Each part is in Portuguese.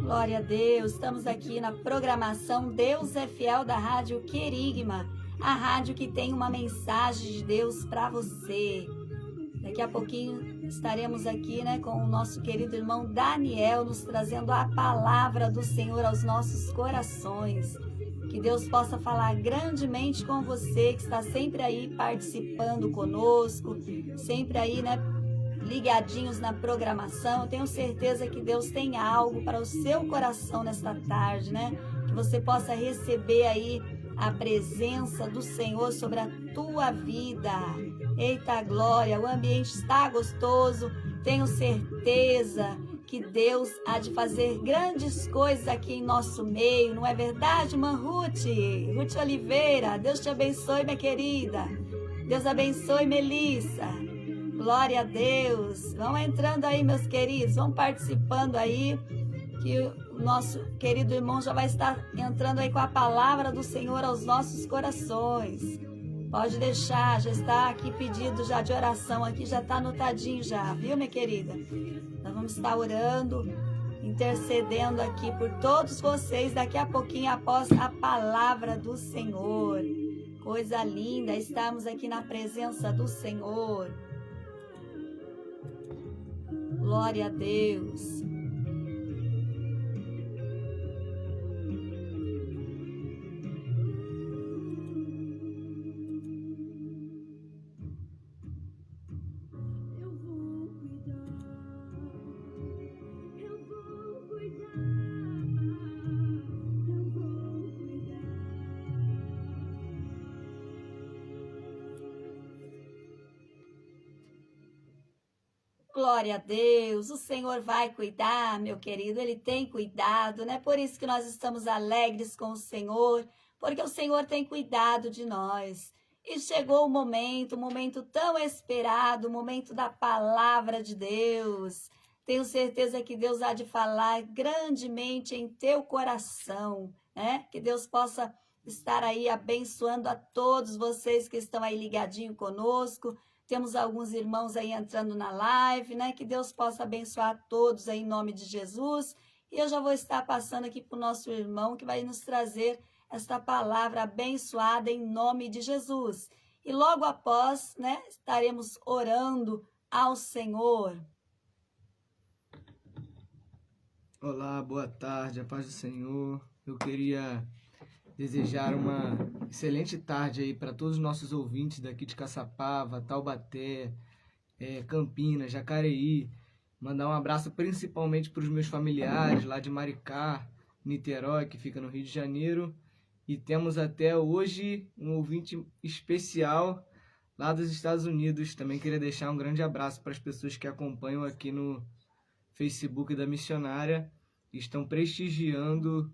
Glória a Deus, estamos aqui na programação Deus é Fiel da Rádio Querigma, a rádio que tem uma mensagem de Deus para você. Daqui a pouquinho estaremos aqui, com o nosso querido irmão Daniel, nos trazendo a palavra do Senhor aos nossos corações. Que Deus possa falar grandemente com você, que está sempre aí participando conosco, sempre aí, ligadinhos na programação. Eu tenho certeza que Deus tem algo para o seu coração nesta tarde, Que você possa receber aí a presença do Senhor sobre a tua vida. Eita glória, o ambiente está gostoso. Tenho certeza que Deus há de fazer grandes coisas aqui em nosso meio. Não é verdade, irmã Ruth? Ruth Oliveira, Deus te abençoe, minha querida. Deus abençoe, Melissa. Glória a Deus. Vão entrando aí, meus queridos. Vão participando aí, que o nosso querido irmão já vai estar entrando aí com a palavra do Senhor aos nossos corações. Pode deixar, já está aqui pedido já de oração, aqui já está anotadinho já, viu, minha querida? Nós vamos estar orando, intercedendo aqui por todos vocês daqui a pouquinho após a palavra do Senhor. Coisa linda, estamos aqui na presença do Senhor. Glória a Deus. Glória a Deus, o Senhor vai cuidar, meu querido, Ele tem cuidado, Por isso que nós estamos alegres com o Senhor, porque o Senhor tem cuidado de nós. E chegou o momento tão esperado, o momento da palavra de Deus. Tenho certeza que Deus há de falar grandemente em teu coração, Que Deus possa estar aí abençoando a todos vocês que estão aí ligadinho conosco. Temos alguns irmãos aí entrando na live, Que Deus possa abençoar todos aí em nome de Jesus. E eu já vou estar passando aqui para o nosso irmão que vai nos trazer esta palavra abençoada em nome de Jesus. E logo após, estaremos orando ao Senhor. Olá, boa tarde, a paz do Senhor. Eu queria desejar uma excelente tarde aí para todos os nossos ouvintes daqui de Caçapava, Taubaté, Campinas, Jacareí. Mandar um abraço principalmente para os meus familiares lá de Maricá, Niterói, que fica no Rio de Janeiro. E temos até hoje um ouvinte especial lá dos Estados Unidos. Também queria deixar um grande abraço para as pessoas que acompanham aqui no Facebook da Missionária e estão prestigiando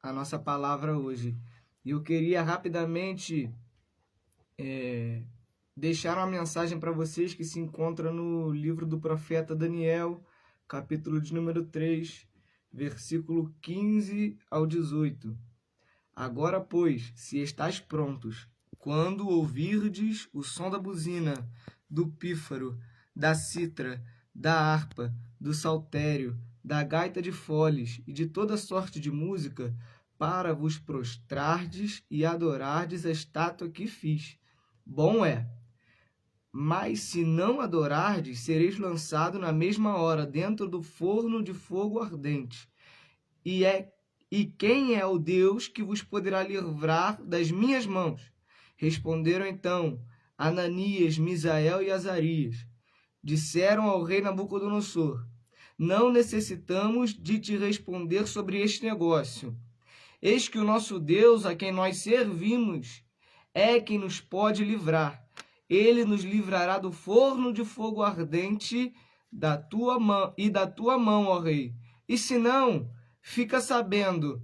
a nossa palavra hoje. E eu queria rapidamente deixar uma mensagem para vocês que se encontra no livro do profeta Daniel, capítulo de número 3, versículo 15 ao 18. Agora, pois, se estáis prontos, quando ouvirdes o som da buzina, do pífaro, da cítara, da harpa, do saltério, da gaita de foles e de toda sorte de música, para vos prostrardes e adorardes a estátua que fiz. Bom é. Mas se não adorardes, sereis lançado na mesma hora dentro do forno de fogo ardente. E quem é o Deus que vos poderá livrar das minhas mãos? Responderam então Ananias, Misael e Azarias. Disseram ao rei Nabucodonosor: não necessitamos de te responder sobre este negócio. Eis que o nosso Deus, a quem nós servimos, é quem nos pode livrar. Ele nos livrará do forno de fogo ardente da tua mão, ó rei. E se não, fica sabendo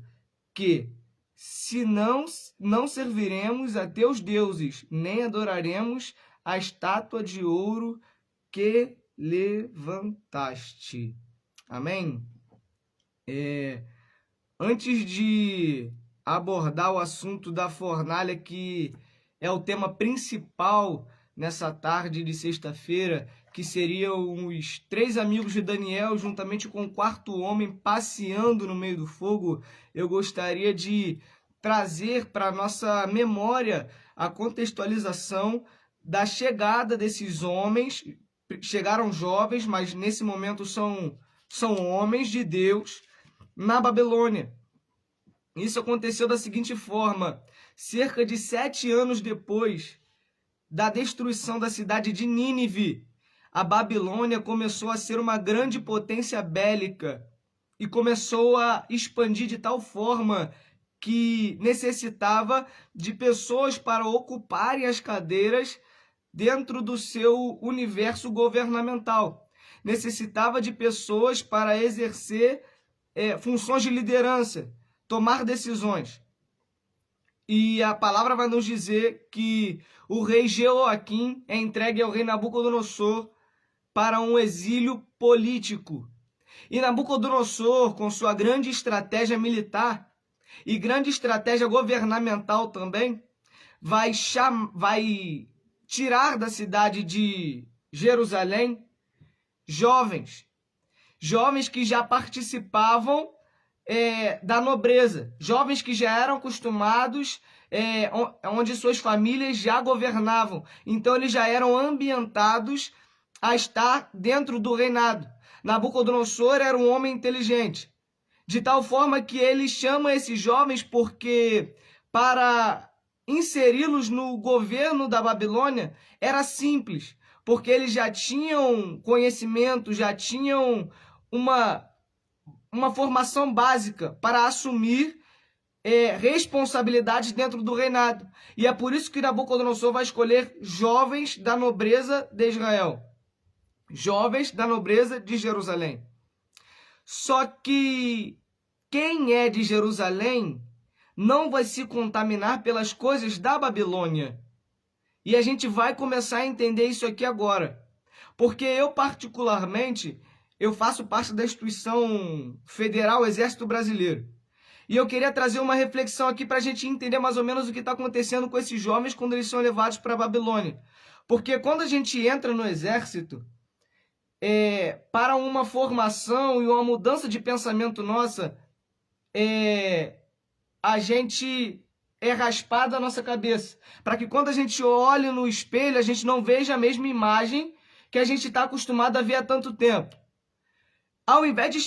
que, se não serviremos a teus deuses, nem adoraremos a estátua de ouro que levantaste. Amém? Antes de abordar o assunto da fornalha, que é o tema principal nessa tarde de sexta-feira, que seriam os 3 amigos de Daniel, juntamente com o 4º homem, passeando no meio do fogo, eu gostaria de trazer para a nossa memória a contextualização da chegada desses homens. Chegaram jovens, mas nesse momento são homens de Deus, na Babilônia. Isso aconteceu da seguinte forma: cerca de 7 anos depois da destruição da cidade de Nínive, a Babilônia começou a ser uma grande potência bélica e começou a expandir de tal forma que necessitava de pessoas para ocuparem as cadeiras dentro do seu universo governamental. Necessitava de pessoas para exercer funções de liderança, tomar decisões. E a palavra vai nos dizer que o rei Jeoaquim é entregue ao rei Nabucodonosor para um exílio político. E Nabucodonosor, com sua grande estratégia militar e grande estratégia governamental também, vai tirar da cidade de Jerusalém jovens que já participavam da nobreza, jovens que já eram acostumados, onde suas famílias já governavam. Então eles já eram ambientados a estar dentro do reinado. Nabucodonosor era um homem inteligente, de tal forma que ele chama esses jovens porque para inseri-los no governo da Babilônia era simples, porque eles já tinham conhecimento, já tinham uma formação básica para assumir responsabilidades dentro do reinado. E é por isso que Nabucodonosor vai escolher jovens da nobreza de Israel, jovens da nobreza de Jerusalém. Só que quem é de Jerusalém não vai se contaminar pelas coisas da Babilônia. E a gente vai começar a entender isso aqui agora. Porque eu, particularmente, eu faço parte da instituição federal Exército Brasileiro. E eu queria trazer uma reflexão aqui para a gente entender mais ou menos o que está acontecendo com esses jovens quando eles são levados para a Babilônia. Porque quando a gente entra no exército, para uma formação e uma mudança de pensamento nossa, a gente é raspado a nossa cabeça. Para que quando a gente olhe no espelho, a gente não veja a mesma imagem que a gente está acostumado a ver há tanto tempo. Ao invés de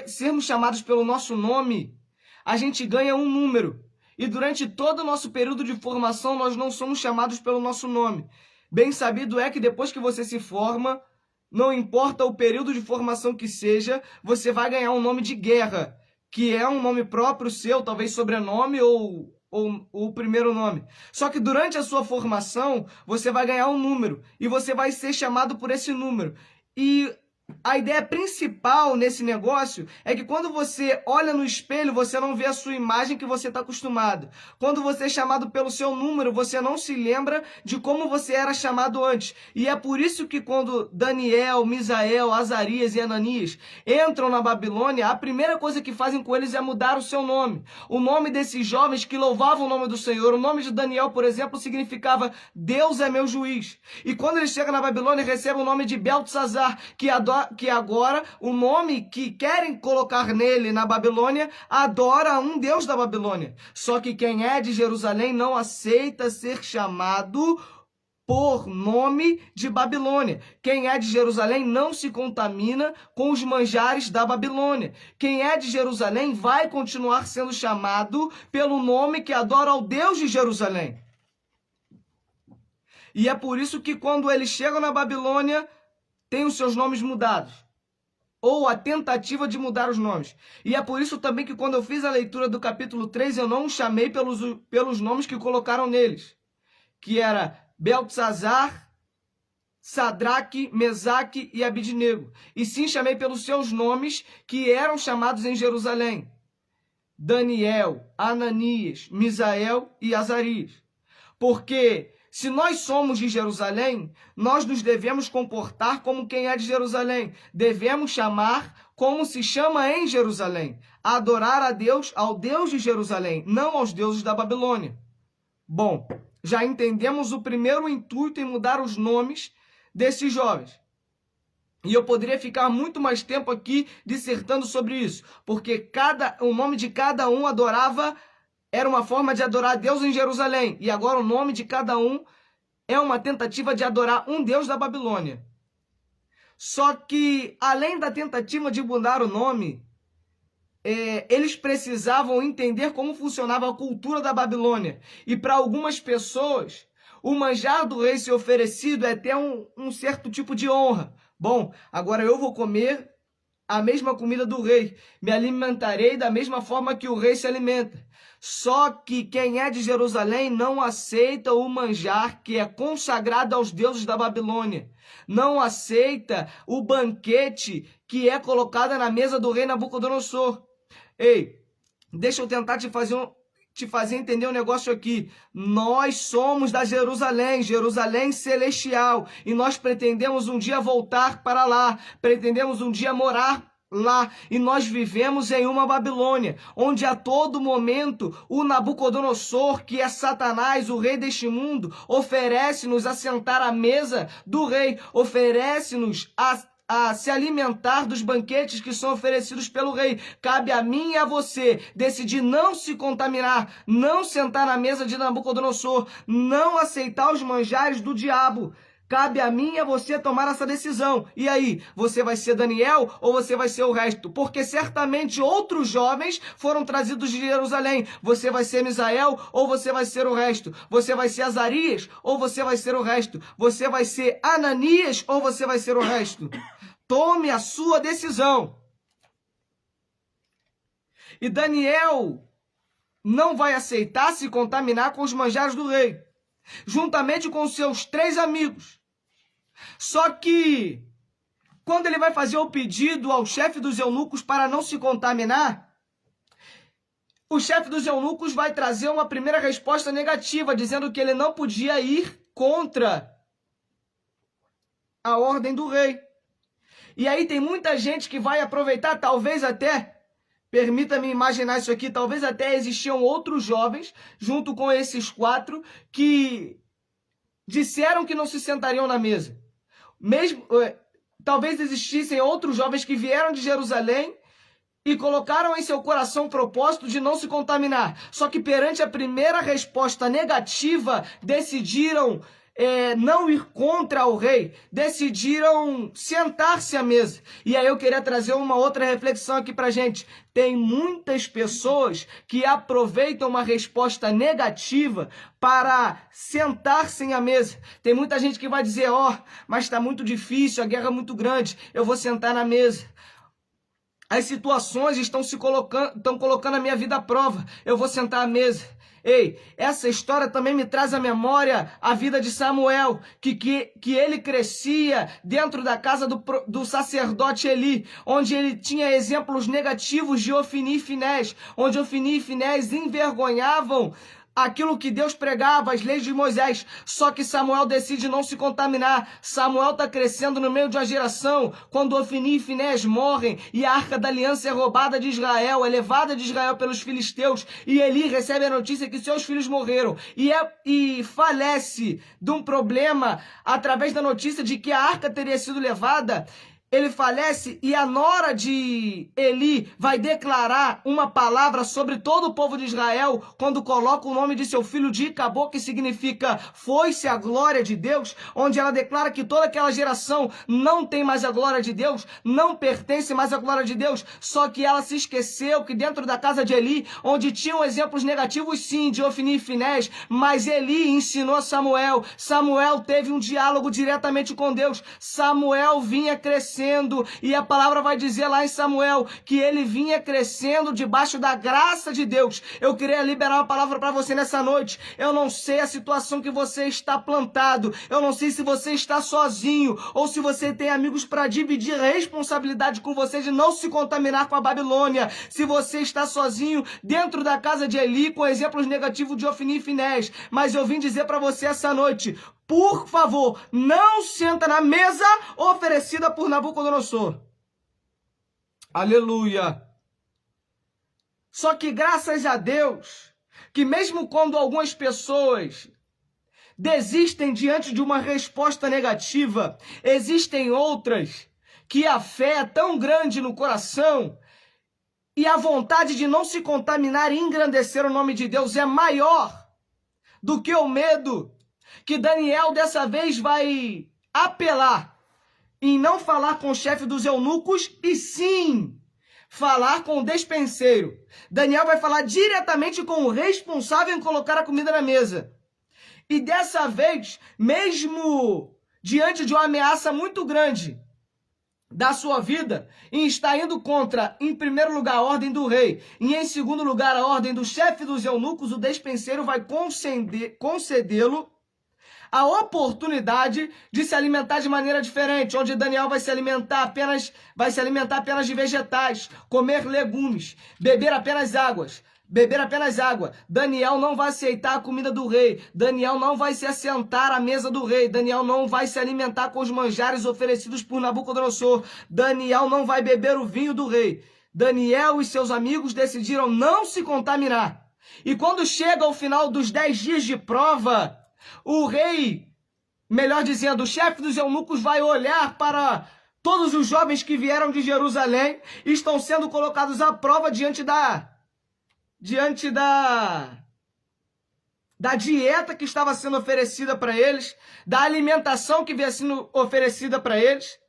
sermos chamados pelo nosso nome, a gente ganha um número. E durante todo o nosso período de formação, nós não somos chamados pelo nosso nome. Bem sabido é que depois que você se forma, não importa o período de formação que seja, você vai ganhar um nome de guerra, que é um nome próprio seu, talvez sobrenome ou o primeiro nome. Só que durante a sua formação, você vai ganhar um número e você vai ser chamado por esse número. E a ideia principal nesse negócio é que quando você olha no espelho, você não vê a sua imagem que você está acostumado. Quando você é chamado pelo seu número, você não se lembra de como você era chamado antes. E é por isso que quando Daniel, Misael, Azarias e Ananias entram na Babilônia, a primeira coisa que fazem com eles é mudar o seu nome. O nome desses jovens que louvavam o nome do Senhor. O nome de Daniel, por exemplo, significava Deus é meu juiz. E quando eles chegam na Babilônia, recebem o nome de Beltesazar, que agora o nome que querem colocar nele na Babilônia adora um Deus da Babilônia. Só que quem é de Jerusalém não aceita ser chamado por nome de Babilônia. Quem é de Jerusalém não se contamina com os manjares da Babilônia. Quem é de Jerusalém vai continuar sendo chamado pelo nome que adora ao Deus de Jerusalém. E é por isso que quando eles chegam na Babilônia, tem os seus nomes mudados, ou a tentativa de mudar os nomes. E é por isso também que quando eu fiz a leitura do capítulo 3, eu não chamei pelos nomes que colocaram neles, que era Beltesazar, Sadraque, Mesaque e Abidnego. E sim chamei pelos seus nomes que eram chamados em Jerusalém: Daniel, Ananias, Misael e Azarias. Porque se nós somos de Jerusalém, nós nos devemos comportar como quem é de Jerusalém. Devemos chamar como se chama em Jerusalém. Adorar a Deus, ao Deus de Jerusalém, não aos deuses da Babilônia. Bom, já entendemos o primeiro intuito em mudar os nomes desses jovens. E eu poderia ficar muito mais tempo aqui dissertando sobre isso, porque o nome de cada um era uma forma de adorar Deus em Jerusalém, e agora o nome de cada um é uma tentativa de adorar um Deus da Babilônia. Só que, além da tentativa de mudar o nome, eles precisavam entender como funcionava a cultura da Babilônia. E para algumas pessoas, o manjar do rei ser oferecido é até um certo tipo de honra. Bom, agora eu vou comer a mesma comida do rei, me alimentarei da mesma forma que o rei se alimenta. Só que quem é de Jerusalém não aceita o manjar que é consagrado aos deuses da Babilônia. Não aceita o banquete que é colocado na mesa do rei Nabucodonosor. Ei, deixa eu tentar te fazer entender um negócio aqui. Nós somos da Jerusalém celestial, e nós pretendemos um dia voltar para lá, pretendemos um dia morar lá, e nós vivemos em uma Babilônia, onde a todo momento o Nabucodonosor, que é Satanás, o rei deste mundo, oferece-nos a sentar à mesa do rei, oferece-nos a se alimentar dos banquetes que são oferecidos pelo rei. Cabe a mim e a você decidir não se contaminar, não sentar na mesa de Nabucodonosor, não aceitar os manjares do diabo. Cabe a mim e a você tomar essa decisão. E aí, você vai ser Daniel ou você vai ser o resto? Porque certamente outros jovens foram trazidos de Jerusalém. Você vai ser Misael ou você vai ser o resto? Você vai ser Azarias ou você vai ser o resto? Você vai ser Ananias ou você vai ser o resto? Tome a sua decisão. E Daniel não vai aceitar se contaminar com os manjares do rei, juntamente com seus 3 amigos. Só que, quando ele vai fazer o pedido ao chefe dos eunucos para não se contaminar, o chefe dos eunucos vai trazer uma primeira resposta negativa, dizendo que ele não podia ir contra a ordem do rei. E aí tem muita gente que vai aproveitar, talvez até, permita-me imaginar isso aqui, talvez até existiam outros jovens, junto com esses 4, que disseram que não se sentariam na mesa. Talvez existissem outros jovens que vieram de Jerusalém e colocaram em seu coração o propósito de não se contaminar. Só que perante a primeira resposta negativa, decidiram não ir contra o rei, decidiram sentar-se à mesa. E aí eu queria trazer uma outra reflexão aqui pra gente. Tem muitas pessoas que aproveitam uma resposta negativa para sentar-se à mesa. Tem muita gente que vai dizer, mas está muito difícil, a guerra é muito grande, eu vou sentar na mesa. As situações estão colocando a minha vida à prova, eu vou sentar à mesa. Ei, essa história também me traz à memória a vida de Samuel, que ele crescia dentro da casa do sacerdote Eli, onde ele tinha exemplos negativos de Ofni e Finés, onde Ofni e Finés envergonhavam aquilo que Deus pregava, as leis de Moisés. Só que Samuel decide não se contaminar. Samuel está crescendo no meio de uma geração quando Ofni e Finés morrem e a Arca da Aliança é roubada de Israel, é levada de Israel pelos filisteus, e Eli recebe a notícia que seus filhos morreram e falece de um problema através da notícia de que a arca teria sido levada. Ele falece e a nora de Eli vai declarar uma palavra sobre todo o povo de Israel quando coloca o nome de seu filho de Icabô, que significa foi-se a glória de Deus, onde ela declara que toda aquela geração não tem mais a glória de Deus, não pertence mais à glória de Deus. Só que ela se esqueceu que dentro da casa de Eli, onde tinham exemplos negativos sim de Ofni e Finés, mas Eli ensinou a Samuel. Samuel teve um diálogo diretamente com Deus. Samuel vinha crescendo, e a palavra vai dizer lá em Samuel que ele vinha crescendo debaixo da graça de Deus. Eu queria liberar uma palavra para você nessa noite. Eu não sei a situação que você está plantado, eu não sei se você está sozinho ou se você tem amigos para dividir a responsabilidade com você de não se contaminar com a Babilônia. Se você está sozinho dentro da casa de Eli com exemplos negativos de Ofni e Finés, mas eu vim dizer para você essa noite: por favor, não senta na mesa oferecida por Nabucodonosor. Aleluia! Só que graças a Deus, que mesmo quando algumas pessoas desistem diante de uma resposta negativa. Existem outras que a fé é tão grande no coração e a vontade de não se contaminar e engrandecer o nome de Deus é maior do que o medo, que Daniel dessa vez vai apelar em não falar com o chefe dos eunucos e sim falar com o despenseiro. Daniel vai falar diretamente com o responsável em colocar a comida na mesa. E dessa vez, mesmo diante de uma ameaça muito grande da sua vida, em estar indo contra, em primeiro lugar, a ordem do rei, e em segundo lugar, a ordem do chefe dos eunucos, o despenseiro vai concedê-lo a oportunidade de se alimentar de maneira diferente, onde Daniel vai se alimentar apenas de vegetais, comer legumes, beber apenas água. Daniel não vai aceitar a comida do rei. Daniel não vai se assentar à mesa do rei. Daniel não vai se alimentar com os manjares oferecidos por Nabucodonosor. Daniel não vai beber o vinho do rei. Daniel e seus amigos decidiram não se contaminar. E quando chega ao final dos 10 dias de prova, o rei, melhor dizendo, o chefe dos eunucos vai olhar para todos os jovens que vieram de Jerusalém e estão sendo colocados à prova diante da dieta que estava sendo oferecida para eles, da alimentação que vinha sendo oferecida para eles.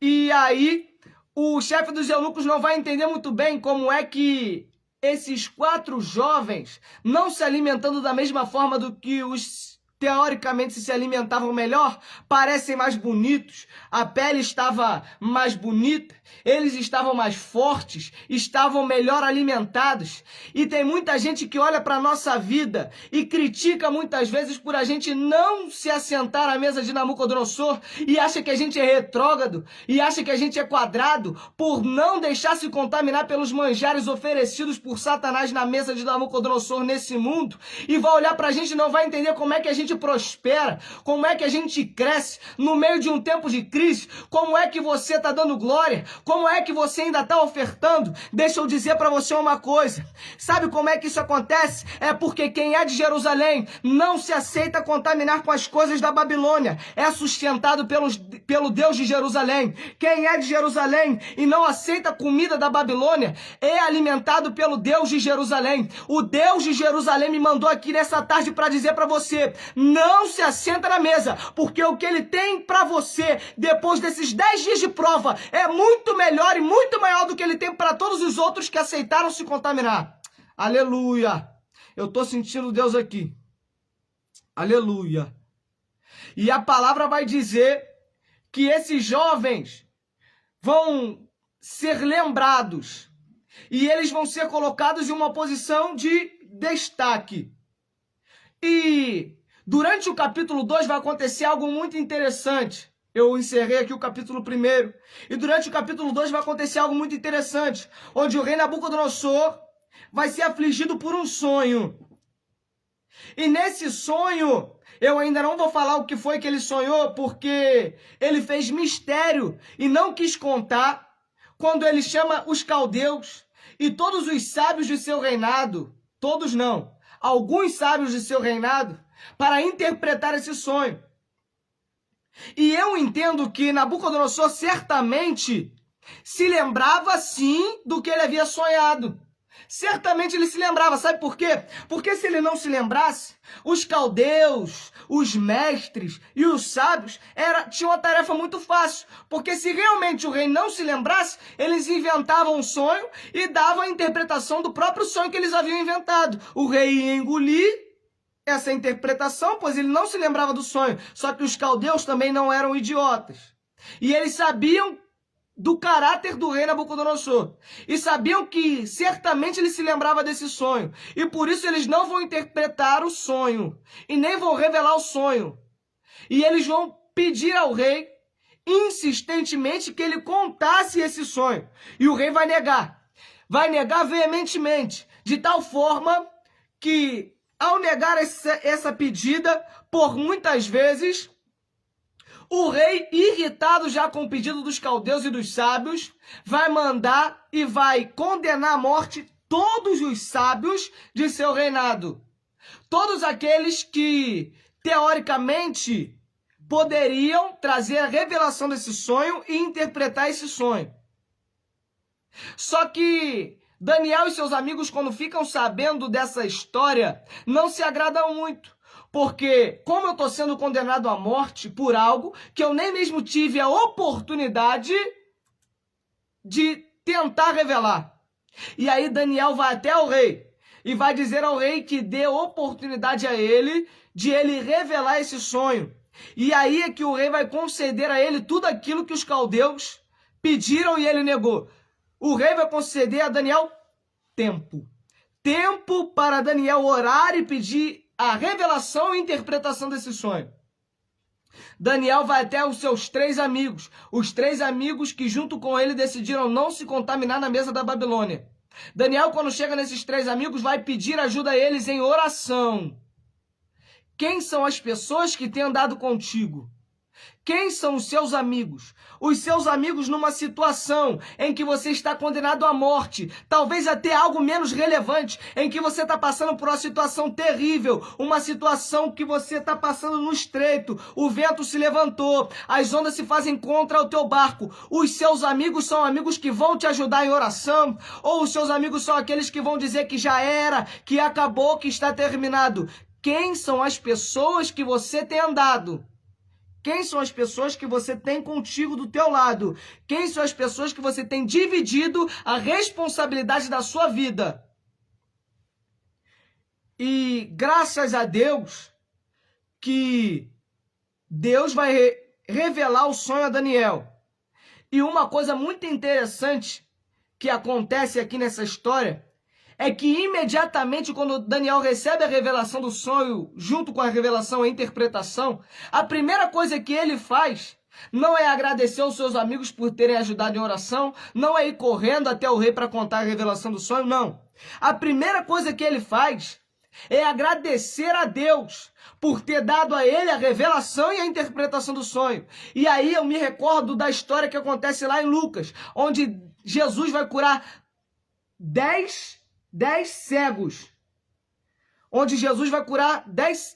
E aí, o chefe dos eunucos não vai entender muito bem como é que esses 4 jovens, não se alimentando da mesma forma do que os teoricamente se alimentavam melhor, parecem mais bonitos, a pele estava mais bonita, eles estavam mais fortes, estavam melhor alimentados. E tem muita gente que olha para a nossa vida e critica muitas vezes por a gente não se assentar à mesa de Nabucodonosor e acha que a gente é retrógrado e acha que a gente é quadrado por não deixar se contaminar pelos manjares oferecidos por Satanás na mesa de Nabucodonosor nesse mundo, e vai olhar para a gente e não vai entender como é que a gente prospera, como é que a gente cresce no meio de um tempo de crise, como é que você está dando glória, como é que você ainda está ofertando. Deixa eu dizer para você uma coisa, sabe como é que isso acontece? É porque quem é de Jerusalém não se aceita contaminar com as coisas da Babilônia, é sustentado pelo Deus de Jerusalém. Quem é de Jerusalém e não aceita a comida da Babilônia é alimentado pelo Deus de Jerusalém. O Deus de Jerusalém me mandou aqui nessa tarde para dizer para você, não se assenta na mesa, porque o que ele tem para você depois desses 10 dias de prova é muito melhor e muito maior do que ele tem para todos os outros que aceitaram se contaminar. Aleluia! Eu estou sentindo Deus aqui. Aleluia! E a palavra vai dizer que esses jovens vão ser lembrados e eles vão ser colocados em uma posição de destaque. E durante o capítulo 2 vai acontecer algo muito interessante. Eu encerrei aqui o capítulo 1. E durante o capítulo 2 vai acontecer algo muito interessante, onde o rei Nabucodonosor vai ser afligido por um sonho. E nesse sonho, eu ainda não vou falar o que foi que ele sonhou, porque ele fez mistério e não quis contar, quando ele chama os caldeus e todos os sábios de seu reinado, todos não, alguns sábios de seu reinado, para interpretar esse sonho. E eu entendo que Nabucodonosor certamente se lembrava sim do que ele havia sonhado. Certamente ele se lembrava, sabe por quê? Porque se ele não se lembrasse, os caldeus, os mestres e os sábios tinham uma tarefa muito fácil. Porque se realmente o rei não se lembrasse, eles inventavam um sonho e davam a interpretação do próprio sonho que eles haviam inventado. O rei ia engolir essa interpretação, pois ele não se lembrava do sonho. Só que os caldeus também não eram idiotas. E eles sabiam do caráter do rei Nabucodonosor. E sabiam que certamente ele se lembrava desse sonho. E por isso eles não vão interpretar o sonho. E nem vão revelar o sonho. E eles vão pedir ao rei, insistentemente, que ele contasse esse sonho. E o rei vai negar. Vai negar veementemente. De tal forma que, ao negar essa pedida, por muitas vezes, o rei, irritado já com o pedido dos caldeus e dos sábios, vai mandar e vai condenar à morte todos os sábios de seu reinado. Todos aqueles que teoricamente, poderiam trazer a revelação desse sonho e interpretar esse sonho. Só que Daniel e seus amigos, quando ficam sabendo dessa história, não se agradam muito. Porque, como eu estou sendo condenado à morte por algo que eu nem mesmo tive a oportunidade de tentar revelar. E aí Daniel vai até o rei e vai dizer ao rei que dê oportunidade a ele de ele revelar esse sonho. E aí é que o rei vai conceder a ele tudo aquilo que os caldeus pediram e ele negou. O rei vai conceder a Daniel tempo. Tempo para Daniel orar e pedir a revelação e interpretação desse sonho. Daniel vai até os seus 3 amigos. Os 3 amigos que junto com ele decidiram não se contaminar na mesa da Babilônia. Daniel, quando chega nesses 3 amigos, vai pedir ajuda a eles em oração. Quem são as pessoas que têm andado contigo? Quem são os seus amigos? Os seus amigos numa situação em que você está condenado à morte, talvez até algo menos relevante, em que você está passando por uma situação terrível, uma situação que você está passando no estreito, o vento se levantou, as ondas se fazem contra o teu barco. Os seus amigos são amigos que vão te ajudar em oração? Ou os seus amigos são aqueles que vão dizer que já era, que acabou, que está terminado? Quem são as pessoas que você tem andado? Quem são as pessoas que você tem contigo do teu lado? Quem são as pessoas que você tem dividido a responsabilidade da sua vida? E graças a Deus que Deus vai revelar o sonho a Daniel. E uma coisa muito interessante que acontece aqui nessa história é que imediatamente quando Daniel recebe a revelação do sonho, junto com a revelação e a interpretação, a primeira coisa que ele faz não é agradecer aos seus amigos por terem ajudado em oração, não é ir correndo até o rei para contar a revelação do sonho, não. A primeira coisa que ele faz é agradecer a Deus por ter dado a ele a revelação e a interpretação do sonho. E aí eu me recordo da história que acontece lá em Lucas, onde Jesus vai curar 10 cegos, onde Jesus vai curar 10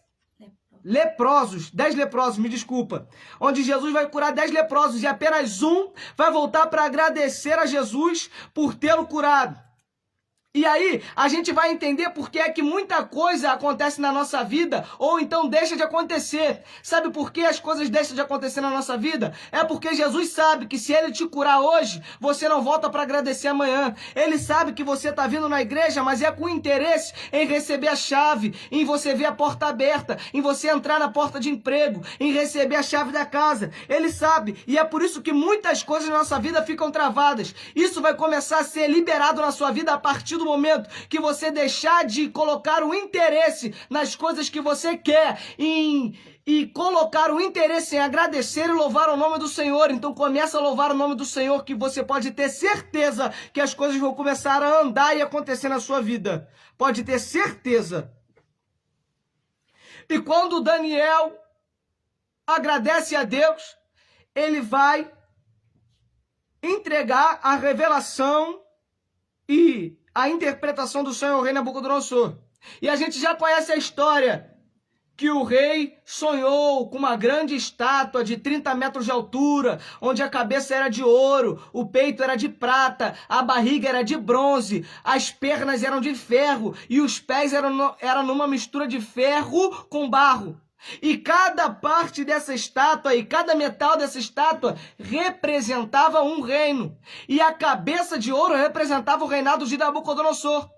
leprosos, onde Jesus vai curar 10 leprosos e apenas um vai voltar para agradecer a Jesus por tê-lo curado. E aí, a gente vai entender por que é que muita coisa acontece na nossa vida, ou então deixa de acontecer. Sabe por que as coisas deixam de acontecer na nossa vida? É porque Jesus sabe que se Ele te curar hoje, você não volta para agradecer amanhã. Ele sabe que você está vindo na igreja, mas é com interesse em receber a chave, em você ver a porta aberta, em você entrar na porta de emprego, em receber a chave da casa. Ele sabe, e é por isso que muitas coisas na nossa vida ficam travadas. Isso vai começar a ser liberado na sua vida a partir do momento que você deixar de colocar o interesse nas coisas que você quer e colocar o interesse em agradecer e louvar o nome do Senhor. Então começa a louvar o nome do Senhor, que você pode ter certeza que as coisas vão começar a andar e acontecer na sua vida. Pode ter certeza. E quando Daniel agradece a Deus, ele vai entregar a revelação e a interpretação do sonho ao rei Nabucodonosor. E a gente já conhece a história que o rei sonhou com uma grande estátua de 30 metros de altura, onde a cabeça era de ouro, o peito era de prata, a barriga era de bronze, as pernas eram de ferro e os pés eram numa mistura de ferro com barro. E cada parte dessa estátua e cada metal dessa estátua representava um reino. E a cabeça de ouro representava o reinado de Nabucodonosor.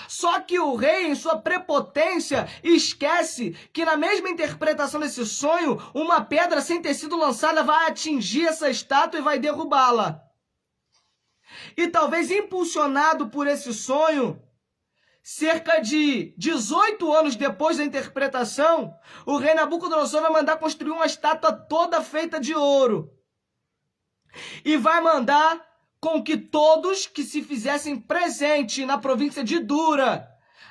Só que o rei, em sua prepotência, esquece que na mesma interpretação desse sonho, uma pedra sem ter sido lançada vai atingir essa estátua e vai derrubá-la. E talvez impulsionado por esse sonho, cerca de 18 anos depois da interpretação, o rei Nabucodonosor vai mandar construir uma estátua toda feita de ouro. E vai mandar com que todos que se fizessem presente na província de Dura,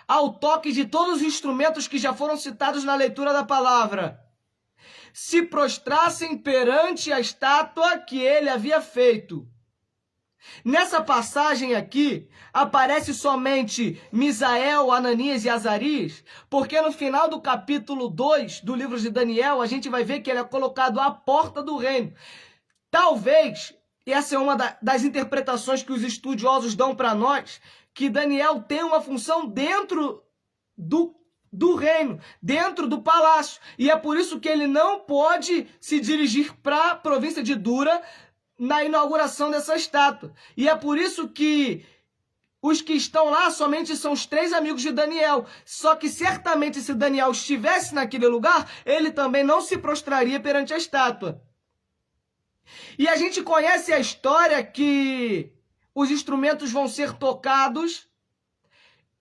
ao toque de todos os instrumentos que já foram citados na leitura da palavra, se prostrassem perante a estátua que ele havia feito. Nessa passagem aqui, aparece somente Misael, Ananias e Azarias, porque no final do capítulo 2 do livro de Daniel, a gente vai ver que ele é colocado à porta do reino. Talvez, e essa é uma das interpretações que os estudiosos dão para nós, que Daniel tem uma função dentro do reino, dentro do palácio. E é por isso que ele não pode se dirigir para a província de Dura na inauguração dessa estátua. E é por isso que os que estão lá somente são os 3 amigos de Daniel. Só que certamente se Daniel estivesse naquele lugar, ele também não se prostraria perante a estátua. E a gente conhece a história que os instrumentos vão ser tocados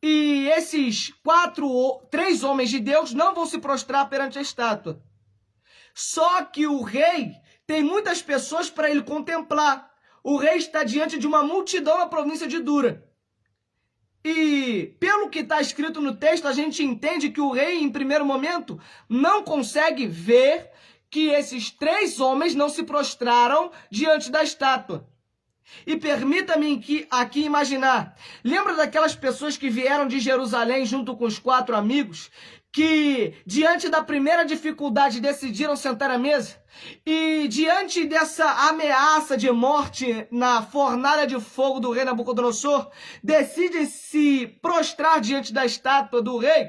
e esses 3 homens de Deus não vão se prostrar perante a estátua. Só que o rei tem muitas pessoas para ele contemplar. O rei está diante de uma multidão na província de Dura. E pelo que está escrito no texto, a gente entende que o rei, em primeiro momento, não consegue ver que esses 3 homens não se prostraram diante da estátua. E permita-me aqui imaginar, lembra daquelas pessoas que vieram de Jerusalém junto com os 4 amigos, que diante da primeira dificuldade decidiram sentar à mesa? E diante dessa ameaça de morte na fornalha de fogo do rei Nabucodonosor, decidem se prostrar diante da estátua do rei?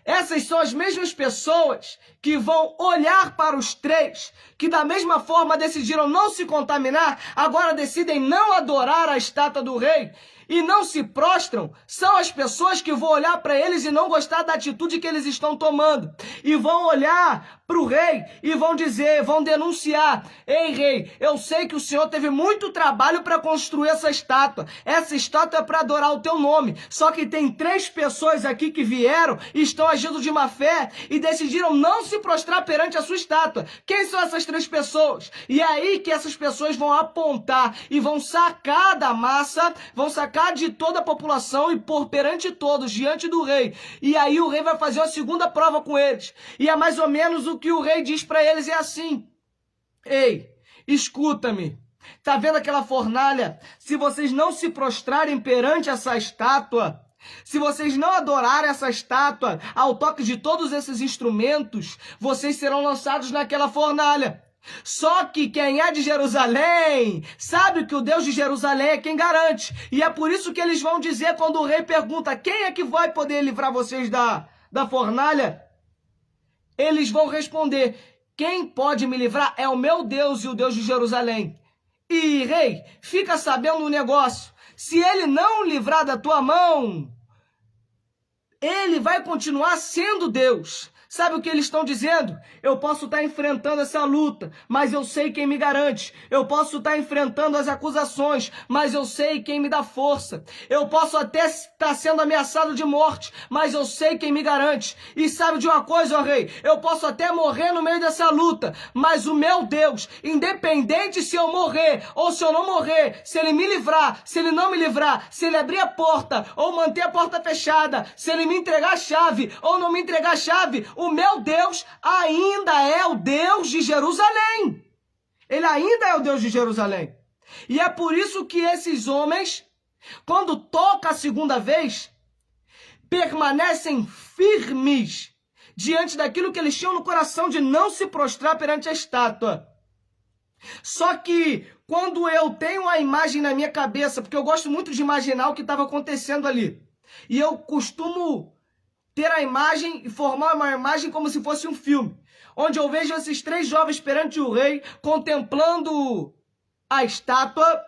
Essas são as mesmas pessoas que vão olhar para os 3, que da mesma forma decidiram não se contaminar, agora decidem não adorar a estátua do rei e não se prostram. São as pessoas que vão olhar para eles e não gostar da atitude que eles estão tomando. E vão olhar para o rei e vão dizer, vão denunciar: ei, rei, eu sei que o senhor teve muito trabalho para construir essa estátua. Essa estátua é para adorar o teu nome. Só que tem 3 pessoas aqui que vieram e estão agindo de má fé e decidiram não se prostrar perante a sua estátua. Quem são essas 3 pessoas? E é aí que essas pessoas vão apontar e vão sacar da massa, vão sacar de toda a população e pôr perante todos, diante do rei. E aí o rei vai fazer uma segunda prova com eles. E é mais ou menos o que o rei diz para eles, é assim: ei, escuta-me. Tá vendo aquela fornalha? Se vocês não se prostrarem perante essa estátua, se vocês não adorarem essa estátua ao toque de todos esses instrumentos, vocês serão lançados naquela fornalha. Só que quem é de Jerusalém sabe que o Deus de Jerusalém é quem garante. E é por isso que eles vão dizer, quando o rei pergunta: quem é que vai poder livrar vocês da fornalha? Eles vão responder: quem pode me livrar é o meu Deus e o Deus de Jerusalém. E, rei, fica sabendo um negócio: se ele não livrar da tua mão, ele vai continuar sendo Deus. Sabe o que eles estão dizendo? Eu posso estar enfrentando essa luta, mas eu sei quem me garante. Eu posso estar enfrentando as acusações, mas eu sei quem me dá força. Eu posso até estar sendo ameaçado de morte, mas eu sei quem me garante. E sabe de uma coisa, ó rei? Eu posso até morrer no meio dessa luta, mas o meu Deus, independente se eu morrer ou se eu não morrer, se ele me livrar, se ele não me livrar, se ele abrir a porta ou manter a porta fechada, se ele me entregar a chave ou não me entregar a chave, o meu Deus ainda é o Deus de Jerusalém. Ele ainda é o Deus de Jerusalém. E é por isso que esses homens, quando toca a segunda vez, permanecem firmes diante daquilo que eles tinham no coração de não se prostrar perante a estátua. Só que quando eu tenho a imagem na minha cabeça, porque eu gosto muito de imaginar o que estava acontecendo ali, e eu costumo ter a imagem e formar uma imagem como se fosse um filme, onde eu vejo esses 3 jovens perante o rei, contemplando a estátua,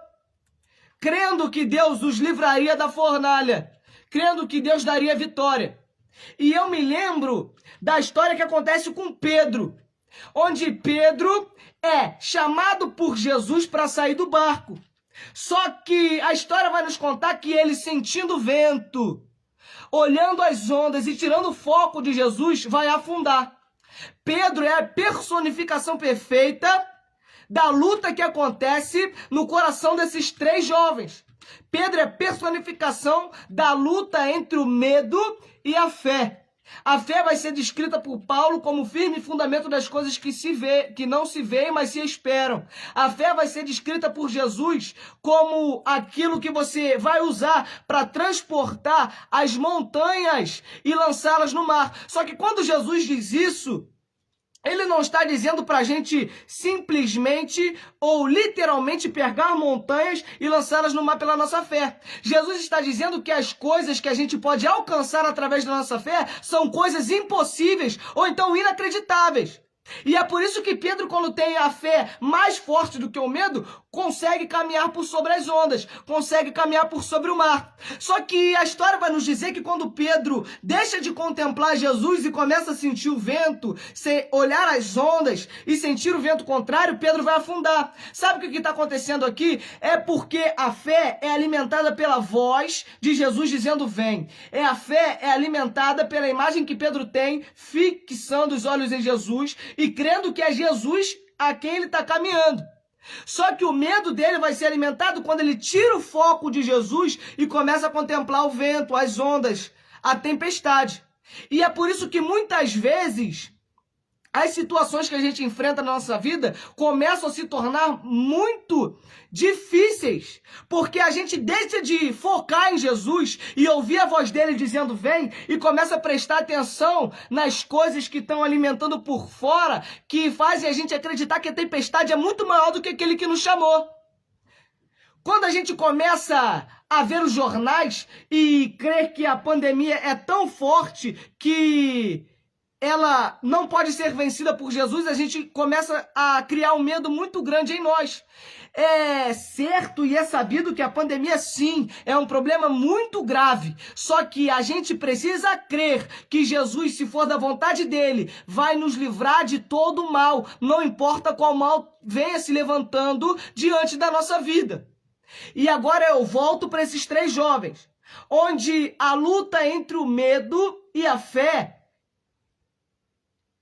crendo que Deus os livraria da fornalha, crendo que Deus daria vitória. E eu me lembro da história que acontece com Pedro, onde Pedro é chamado por Jesus para sair do barco. Só que a história vai nos contar que ele, sentindo o vento, olhando as ondas e tirando o foco de Jesus, vai afundar. Pedro é a personificação perfeita da luta que acontece no coração desses 3 jovens. Pedro é a personificação da luta entre o medo e a fé. A fé vai ser descrita por Paulo como firme fundamento das coisas que não se veem, mas se esperam. A fé vai ser descrita por Jesus como aquilo que você vai usar para transportar as montanhas e lançá-las no mar. Só que quando Jesus diz isso, ele não está dizendo para a gente simplesmente ou literalmente pegar montanhas e lançá-las no mar pela nossa fé. Jesus está dizendo que as coisas que a gente pode alcançar através da nossa fé são coisas impossíveis ou então inacreditáveis. E é por isso que Pedro, quando tem a fé mais forte do que o medo, consegue caminhar por sobre as ondas, consegue caminhar por sobre o mar. Só que a história vai nos dizer que quando Pedro deixa de contemplar Jesus e começa a sentir o vento, olhar as ondas e sentir o vento contrário, Pedro vai afundar. Sabe o que está acontecendo aqui? É porque a fé é alimentada pela voz de Jesus dizendo vem. A fé é alimentada pela imagem que Pedro tem, fixando os olhos em Jesus e crendo que é Jesus a quem ele está caminhando. Só que o medo dele vai ser alimentado quando ele tira o foco de Jesus e começa a contemplar o vento, as ondas, a tempestade. E é por isso que muitas vezes as situações que a gente enfrenta na nossa vida começam a se tornar muito difíceis, porque a gente deixa de focar em Jesus e ouvir a voz dele dizendo vem e começa a prestar atenção nas coisas que estão alimentando por fora, que fazem a gente acreditar que a tempestade é muito maior do que aquele que nos chamou. Quando a gente começa a ver os jornais e crer que a pandemia é tão forte que ela não pode ser vencida por Jesus, a gente começa a criar um medo muito grande em nós. É certo e é sabido que a pandemia, sim, é um problema muito grave. Só que a gente precisa crer que Jesus, se for da vontade dele, vai nos livrar de todo o mal, não importa qual mal venha se levantando diante da nossa vida. E agora eu volto para esses 3 jovens, onde a luta entre o medo e a fé,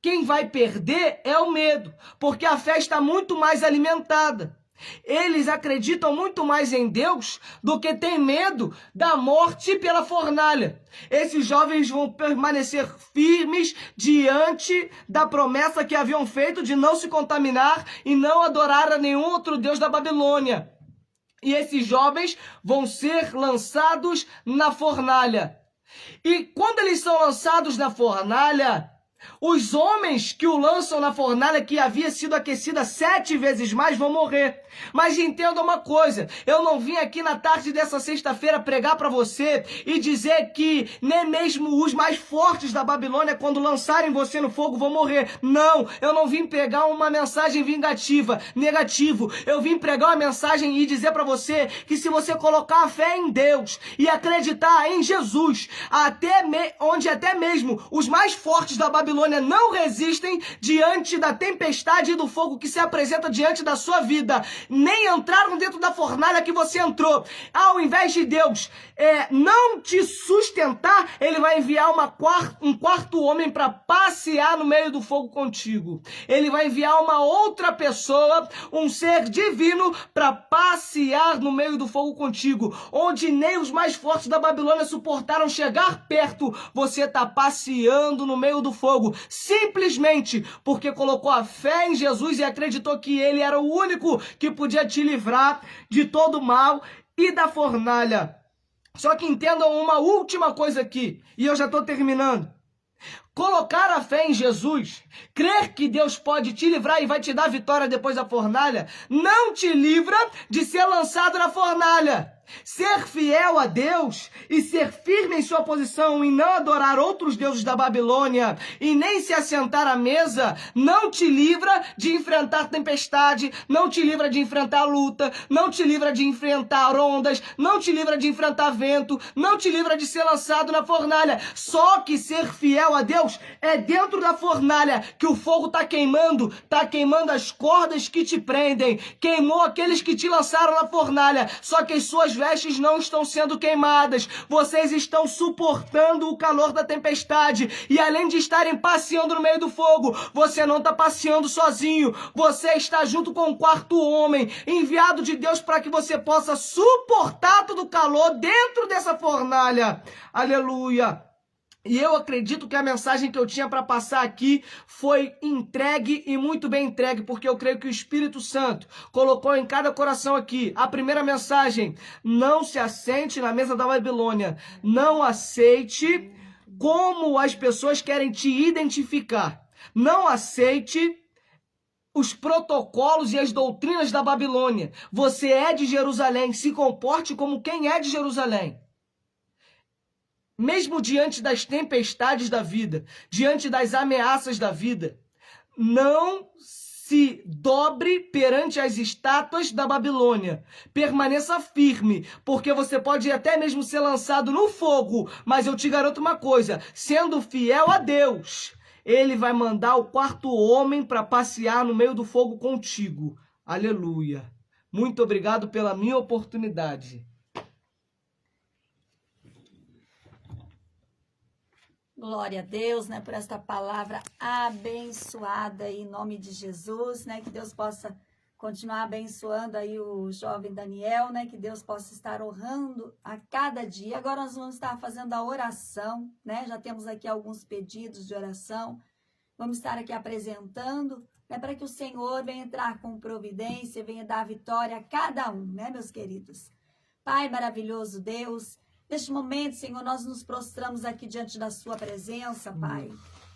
quem vai perder é o medo, porque a fé está muito mais alimentada. Eles acreditam muito mais em Deus do que têm medo da morte pela fornalha. Esses jovens vão permanecer firmes diante da promessa que haviam feito de não se contaminar e não adorar a nenhum outro Deus da Babilônia. E esses jovens vão ser lançados na fornalha. E quando eles são lançados na fornalha, os homens que o lançam na fornalha, que havia sido aquecida 7 vezes mais, vão morrer. Mas entenda uma coisa, eu não vim aqui na tarde dessa sexta-feira pregar para você e dizer que nem mesmo os mais fortes da Babilônia, quando lançarem você no fogo, vão morrer. Não, eu não vim pregar uma mensagem vingativa, negativo. Eu vim pregar uma mensagem e dizer para você que se você colocar a fé em Deus e acreditar em Jesus, onde até mesmo os mais fortes da Babilônia não resistem diante da tempestade e do fogo que se apresenta diante da sua vida, nem entraram dentro da fornalha que você entrou. Ao invés de Deus não te sustentar, ele vai enviar um quarto homem para passear no meio do fogo contigo. Ele vai enviar uma outra pessoa, um ser divino, para passear no meio do fogo contigo, onde nem os mais fortes da Babilônia suportaram chegar perto. Você está passeando no meio do fogo, simplesmente porque colocou a fé em Jesus e acreditou que ele era o único que podia te livrar de todo o mal e da fornalha. Só que entendam uma última coisa aqui, e eu já estou terminando. Colocar a fé em Jesus, crer que Deus pode te livrar e vai te dar vitória depois da fornalha, não te livra de ser lançado na fornalha. Ser fiel a Deus e ser firme em sua posição e não adorar outros deuses da Babilônia e nem se assentar à mesa, não te livra de enfrentar tempestade, não te livra de enfrentar luta, não te livra de enfrentar ondas, não te livra de enfrentar vento, não te livra de ser lançado na fornalha. Só que ser fiel a Deus é dentro da fornalha que o fogo está queimando as cordas que te prendem, queimou aqueles que te lançaram na fornalha, só que as suas vestes não estão sendo queimadas, vocês estão suportando o calor da tempestade, e além de estarem passeando no meio do fogo, você não está passeando sozinho, você está junto com o quarto homem, enviado de Deus para que você possa suportar todo o calor dentro dessa fornalha. Aleluia! E eu acredito que a mensagem que eu tinha para passar aqui foi entregue e muito bem entregue, porque eu creio que o Espírito Santo colocou em cada coração aqui. A primeira mensagem: não se assente na mesa da Babilônia. Não aceite como as pessoas querem te identificar. Não aceite os protocolos e as doutrinas da Babilônia. Você é de Jerusalém, se comporte como quem é de Jerusalém. Mesmo diante das tempestades da vida, diante das ameaças da vida, não se dobre perante as estátuas da Babilônia. Permaneça firme, porque você pode até mesmo ser lançado no fogo, mas eu te garanto uma coisa, sendo fiel a Deus, Ele vai mandar o quarto homem para passear no meio do fogo contigo. Aleluia. Muito obrigado pela minha oportunidade. Glória a Deus, né, por esta palavra abençoada em nome de Jesus, né, que Deus possa continuar abençoando aí o jovem Daniel, né, que Deus possa estar honrando a cada dia. Agora nós vamos estar fazendo a oração, né, já temos aqui alguns pedidos de oração, vamos estar aqui apresentando, né, para que o Senhor venha entrar com providência, venha dar vitória a cada um, né, meus queridos. Pai maravilhoso Deus, neste momento, Senhor, nós nos prostramos aqui diante da sua presença, Pai.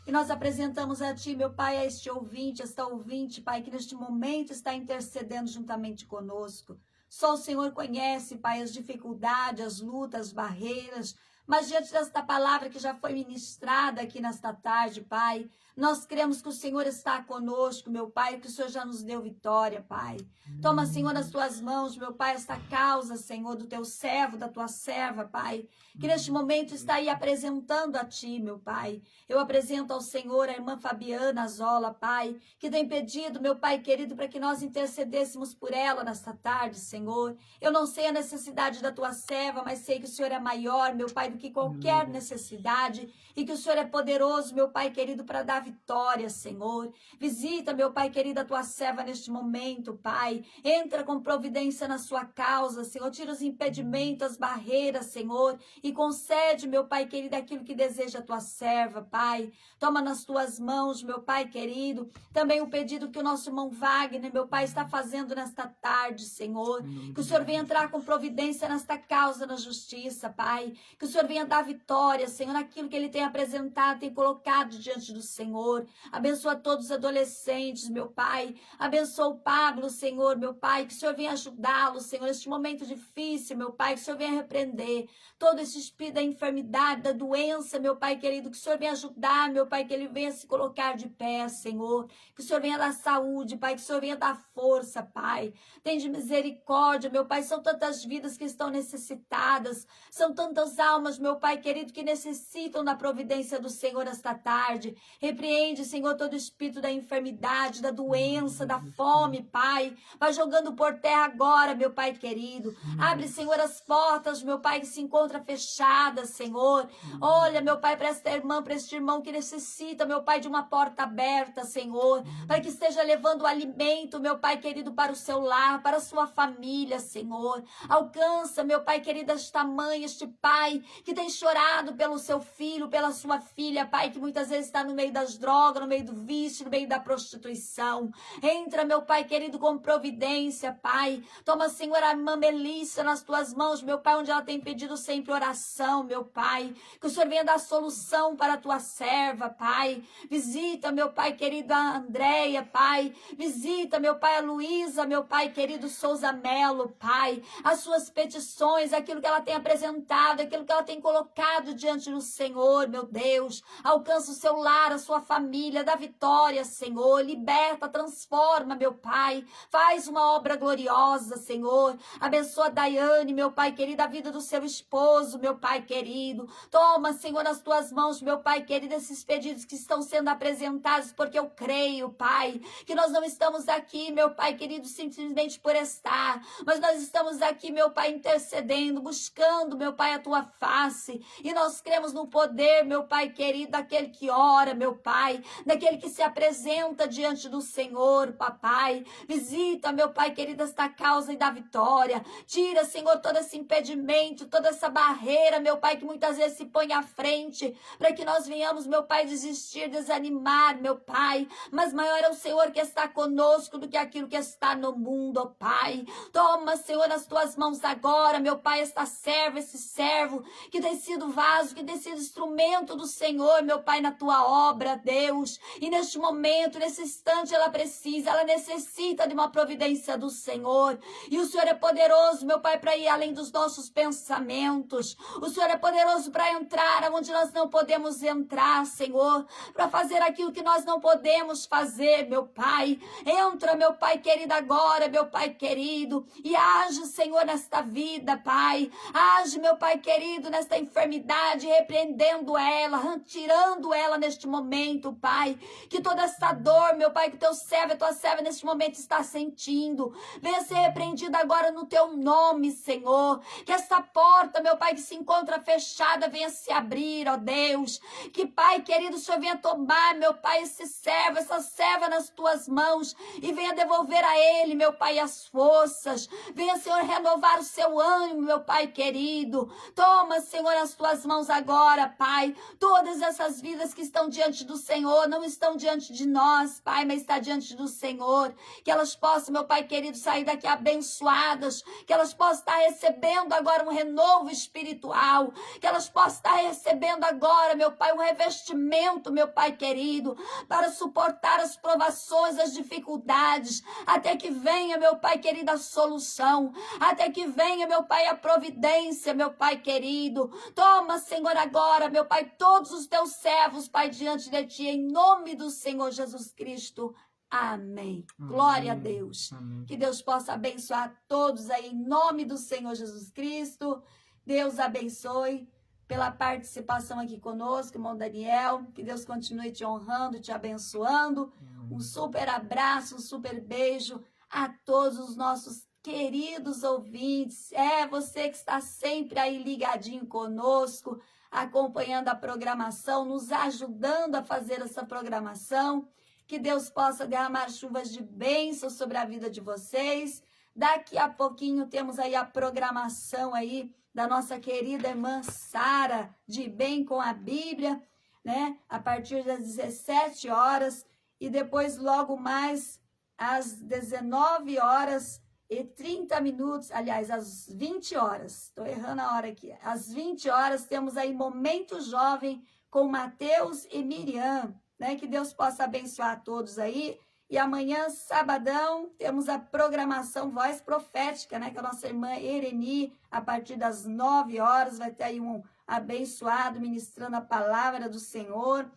E nós apresentamos a Ti, meu Pai, a este ouvinte, esta ouvinte, Pai, que neste momento está intercedendo juntamente conosco. Só o Senhor conhece, Pai, as dificuldades, as lutas, as barreiras, mas diante desta palavra que já foi ministrada aqui nesta tarde, Pai, nós cremos que o Senhor está conosco, meu Pai, que o Senhor já nos deu vitória, Pai. Toma, Senhor, nas tuas mãos, meu Pai, esta causa, Senhor, do teu servo, da tua serva, Pai, que neste momento está aí apresentando a Ti, meu Pai. Eu apresento ao Senhor a irmã Fabiana Zola, Pai, que tem pedido, meu Pai querido, para que nós intercedêssemos por ela nesta tarde, Senhor. Eu não sei a necessidade da tua serva, mas sei que o Senhor é maior, meu Pai, do que qualquer necessidade e que o Senhor é poderoso, meu Pai querido, para dar vitória, Senhor. Visita, meu Pai querido, a tua serva neste momento, Pai. Entra com providência na sua causa, Senhor. Tira os impedimentos, as barreiras, Senhor, e concede, meu Pai querido, aquilo que deseja a tua serva, Pai. Toma nas tuas mãos, meu Pai querido, também o pedido que o nosso irmão Wagner, meu Pai, está fazendo nesta tarde, Senhor. Que o Senhor venha entrar com providência nesta causa, na justiça, Pai. Que o Senhor venha dar vitória, Senhor, naquilo que ele tem apresentado, tem colocado diante do Senhor. Abençoa todos os adolescentes, meu Pai. Abençoa o Pablo, Senhor, meu Pai. Que o Senhor venha ajudá-lo, Senhor, neste momento difícil, meu Pai. Que o Senhor venha repreender todo esse espírito da enfermidade, da doença, meu Pai querido. Que o Senhor venha ajudar, meu Pai, que ele venha se colocar de pé, Senhor. Que o Senhor venha dar saúde, Pai. Que o Senhor venha dar força, Pai. Tem de misericórdia, meu Pai. São tantas vidas que estão necessitadas. São tantas almas, meu Pai querido, que necessitam da providência do Senhor esta tarde. Repreende, Senhor, todo espírito da enfermidade, da doença, da fome, Pai. Vai jogando por terra agora, meu Pai querido. Abre, Senhor, as portas, meu Pai, que se encontra fechadas, Senhor. Olha, meu Pai, para esta irmã, para este irmão que necessita, meu Pai, de uma porta aberta, Senhor. Para que esteja levando o alimento, meu Pai querido, para o seu lar, para a sua família, Senhor. Alcança, meu Pai querido, esta mãe, este pai que tem chorado pelo seu filho, pela sua filha, Pai, que muitas vezes está no meio das drogas, no meio do vício, no meio da prostituição. Entra, meu Pai querido, com providência, Pai. Toma, Senhor, a irmã Melissa nas tuas mãos, meu Pai, onde ela tem pedido sempre oração, meu Pai. Que o Senhor venha dar solução para a tua serva, Pai. Visita, meu Pai querido, a Andréia, Pai. Visita, meu Pai, a Luísa, meu Pai querido, Souza Melo, Pai. As suas petições, aquilo que ela tem apresentado, aquilo que ela tem colocado diante do Senhor, meu Deus. Alcança o seu lar, a sua família, dá vitória, Senhor. Liberta, transforma, meu Pai. Faz uma obra gloriosa, Senhor. Abençoa a Daiane, meu Pai querido, a vida do seu esposo, meu Pai querido. Toma, Senhor, nas tuas mãos, meu Pai querido, esses pedidos que estão sendo apresentados, porque eu creio, Pai, que nós não estamos aqui, meu Pai querido, simplesmente por estar, mas nós estamos aqui, meu Pai, intercedendo, buscando, meu Pai, a tua face, face. E nós cremos no poder, meu Pai querido, daquele que ora, meu Pai, daquele que se apresenta diante do Senhor, papai. Visita, meu Pai querido, esta causa e da vitória. Tira, Senhor, todo esse impedimento, toda essa barreira, meu Pai, que muitas vezes se põe à frente, para que nós venhamos, meu Pai, desistir, desanimar, meu Pai. Mas maior é o Senhor que está conosco do que aquilo que está no mundo, ó Pai. Toma, Senhor, nas tuas mãos agora, meu Pai, esta serva, esse servo, que tem sido vaso, que tem sido instrumento do Senhor, meu Pai, na tua obra, Deus. E neste momento, nesse instante, ela necessita de uma providência do Senhor. E o Senhor é poderoso, meu Pai, para ir além dos nossos pensamentos. O Senhor é poderoso para entrar onde nós não podemos entrar, Senhor, para fazer aquilo que nós não podemos fazer, meu Pai. Entra, meu Pai querido, agora, meu Pai querido, e age, Senhor, nesta vida, Pai. Age, meu Pai querido, nesta enfermidade, repreendendo ela, tirando ela neste momento, Pai. Que toda essa dor, meu Pai, que teu servo e tua serva neste momento está sentindo, venha ser repreendida agora no teu nome, Senhor. Que essa porta, meu Pai, que se encontra fechada, venha se abrir, ó Deus. Que, Pai querido, o Senhor venha tomar, meu Pai, esse servo, essa serva nas tuas mãos e venha devolver a ele, meu Pai, as forças. Venha, Senhor, renovar o seu ânimo, meu Pai querido. Toma, Senhor, as tuas mãos agora, Pai. Todas essas vidas que estão diante do Senhor não estão diante de nós, Pai, mas está diante do Senhor. Que elas possam, meu Pai querido, sair daqui abençoadas. Que elas possam estar recebendo agora um renovo espiritual. Que elas possam estar recebendo agora, meu Pai, um revestimento, meu Pai querido, para suportar as provações, as dificuldades, até que venha, meu Pai querido, a solução, até que venha, meu Pai, a providência, meu Pai querido. Toma, Senhor, agora, meu Pai, todos os teus servos, Pai, diante de ti, em nome do Senhor Jesus Cristo. Amém. Glória a Deus. Amém. Que Deus possa abençoar todos aí, em nome do Senhor Jesus Cristo. Deus abençoe pela participação aqui conosco, irmão Daniel. Que Deus continue te honrando, te abençoando. Um super abraço, um super beijo a todos os nossos queridos ouvintes. É você que está sempre aí ligadinho conosco, acompanhando a programação, nos ajudando a fazer essa programação. Que Deus possa derramar chuvas de bênção sobre a vida de vocês. Daqui a pouquinho temos aí a programação aí da nossa querida irmã Sara, de Bem com a Bíblia, né? A partir das 17 horas e depois logo mais às 19 horas e 30 minutos, aliás, às 20 horas, estou errando a hora aqui, às 20 horas temos aí Momento Jovem com Mateus e Miriam, né? Que Deus possa abençoar a todos aí. E amanhã, sabadão, temos a programação Voz Profética, né? Com a nossa irmã Ereni, a partir das 9 horas, vai ter aí um abençoado ministrando a palavra do Senhor.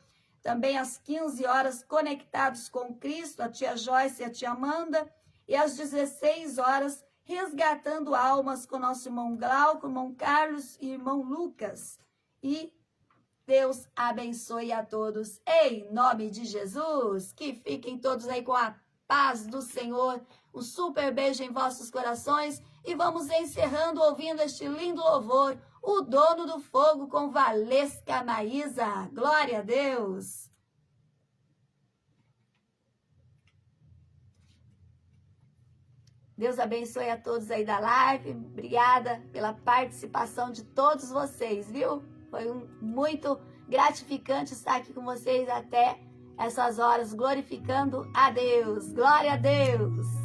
Também às 15 horas, Conectados com Cristo, a tia Joyce e a tia Amanda. E às 16 horas, Resgatando Almas com nosso irmão Glauco, irmão Carlos e irmão Lucas. E Deus abençoe a todos em nome de Jesus. Que fiquem todos aí com a paz do Senhor. Um super beijo em vossos corações. E vamos encerrando ouvindo este lindo louvor, O Dono do Fogo, com Valesca Maísa. Glória a Deus. Deus abençoe a todos aí da live. Obrigada pela participação de todos vocês, viu? Foi muito gratificante estar aqui com vocês até essas horas, glorificando a Deus. Glória a Deus!